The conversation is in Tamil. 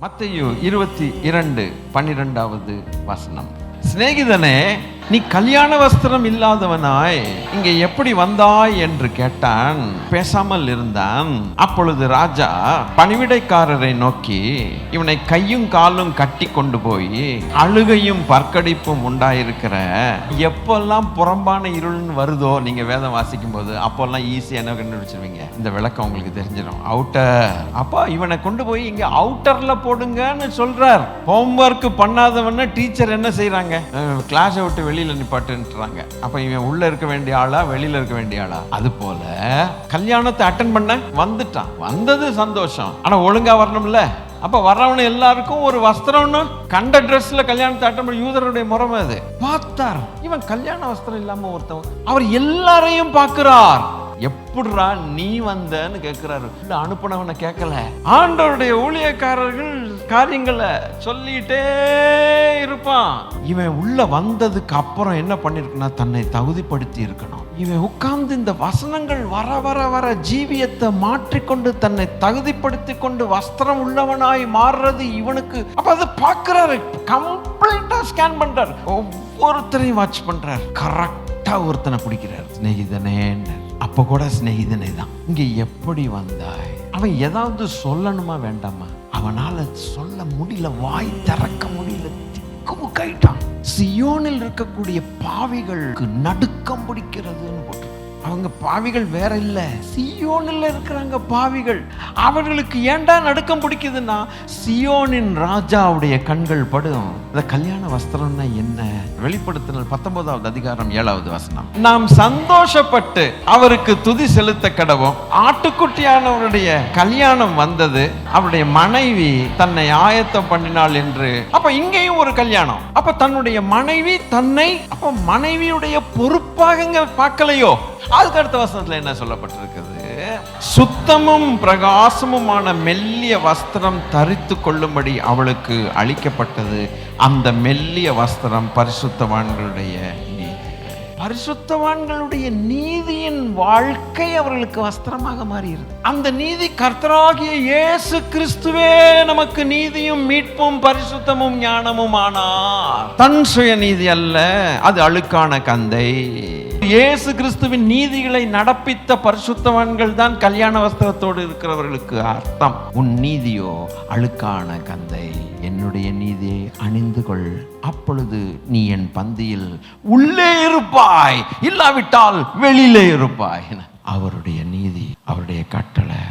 மத்தேயு 22:12 வசனம். சிநேகிதனே, நீ கல்யாண வஸ்திரம் இல்லாதவனாய் இங்கே எப்படி வந்தாய் என்று கேட்டான். பேசாமல் இருந்தான். அப்பொழுது ராஜா பணிவிடைக்காரரை நோக்கி, இவனை கையும் காலும் கட்டி கொண்டு போய் அழுகையும் பற்கடிப்பும் உண்டாயிருக்கிற எப்பெல்லாம் புறம்பான இருள்னு வருதோ, நீங்க வேதம் வாசிக்கும் போது அப்போல்லாம் ஈஸியா என்ன கண்டுபிடிச்சிருவீங்க, இந்த விளக்கம் உங்களுக்கு தெரிஞ்சிடும். அவுட்டர். அப்பா இவனை கொண்டு போய் இங்க அவுட்டர்ல போடுங்கன்னு சொல்றார். ஹோம்வொர்க் பண்ணாதவன டீச்சர் என்ன செய்யறாங்க, கிளாஸை விட்டு வெளியில நிப்பாட்டுன்றாங்க. அப்ப இவன் உள்ள இருக்க வேண்டிய ஆளா வெளியில இருக்க வேண்டிய ஆளா? அது போல கல்யாணத்தை அட்டெண்ட் பண்ண வந்துட்டான். வந்தது சந்தோஷம், ஆனா ஒழுங்கா வரணும்ல. அப்ப வர்றவனு எல்லாருக்கும் ஒரு வஸ்திரம்னு கண்ட ட்ரெஸ்ல கல்யாணத்தை அட்டன் பண்ண யூதருடைய முறைமை. அது பார்த்தார், இவன் கல்யாண வஸ்திரம் இல்லாம ஒருத்தவன். அவர் எல்லாரையும் பார்க்கிறார். எப்படிரா நீ வந்தன்னு கேட்கிறாரு. அனுப்பினவனை கேட்கல. ஆண்டவருடைய ஊழியக்காரர்கள் காரியங்களை சொல்லிட்டே இருப்பான். இவன் உள்ள வந்ததுக்கு அப்புறம் என்ன பண்ணிருக்குன்னா, தன்னை தகுதிப்படுத்தி இருக்கணும். இவன் உட்கார்ந்து இந்த வசனங்கள் வர வர வர ஜீவியத்தை மாற்றிக்கொண்டு தன்னை தகுதிப்படுத்தி கொண்டு வஸ்திரம் உள்ளவனாய் மாறுறது இவனுக்கு. அப்ப அதை பார்க்கிறாரு, கம்ப்ளீட்டா ஸ்கேன் பண்றாரு, ஒவ்வொருத்தரையும் வாட்ச் பண்றாரு. கரெக்டா ஒருத்தனை பிடிக்கிறார். சிநேகிதனே, அப்ப கூட சிநேகிதனே தான். இங்க எப்படி வந்தாய்? அவன் ஏதாவது சொல்லணுமா வேண்டாமா? அவனால சொல்ல முடியல, வாய் திறக்க முடியல, திக்குமுக்காயிட்டான். சியோனில் இருக்கக்கூடிய பாவிகளுக்கு நடுக்கம் பிடிக்கிறதுன்னு போட்டு. அவங்க பாவிகள் வேற இல்ல, சியோனில் இருக்கிறாங்க பாவிகள். அவர்களுக்கு ஏண்டா நடுக்கம் பிடிக்குதுன்னா, சியோனின் ராஜாவுடைய கண்கள் படும். இந்த கல்யாண வஸ்திரம்னா என்ன? வெளிப்படுத்தினல் 19:7 வசனம். நாம் சந்தோஷப்பட்டு அவருக்கு துதி செலுத்த கடவோம். ஆட்டுக்குட்டியானவருடைய கல்யாணம் வந்தது, அவருடைய மனைவி தன்னை ஆயத்தம் பண்ணினாள் என்று. அப்ப இங்கேயும் ஒரு கல்யாணம். அப்ப தன்னுடைய மனைவி தன்னை, அப்ப மனைவியுடைய பொறுப்பாக பார்க்கலையோ? அதுக்கு அடுத்த வசனத்துல என்ன சொல்லப்பட்டிருக்கிறது? சுத்தமும் பிரகாசமுமான மெல்லிய வஸ்திரம் தரித்து கொள்ளும்படி அவளுக்கு அளிக்கப்பட்டது. அந்த மெல்லிய வஸ்திரம் பரிசுத்தவான்களுடைய நீதி. பரிசுத்தவான்களுடைய நீதியின் வாழ்க்கை அவர்களுக்கு வஸ்திரமாக மாறியது. அந்த நீதி கர்த்தராகிய இயேசு கிறிஸ்துவே நமக்கு நீதியும் மீட்பும் பரிசுத்தமும் ஞானமும் ஆனார். தன் சுய நீதி அல்ல, அது அழுக்கான கந்தை. இயேசு கிறிஸ்துவின் நீதிகளை நடப்பித்த பரிசுத்தவான்கள் தான் கல்யாண வஸ்திரத்தோடு இருக்கிறவர்களுக்கு அர்த்தம். உன் நீதியோ அழுக்கான கந்தை. என்னுடைய நீதியை அணிந்து கொள், அப்பொழுது நீ என் பந்தியில் உள்ளே இருப்பாய், இல்லாவிட்டால் வெளியிலே இருப்பாய். அவருடைய நீதி, அவருடைய கட்டளை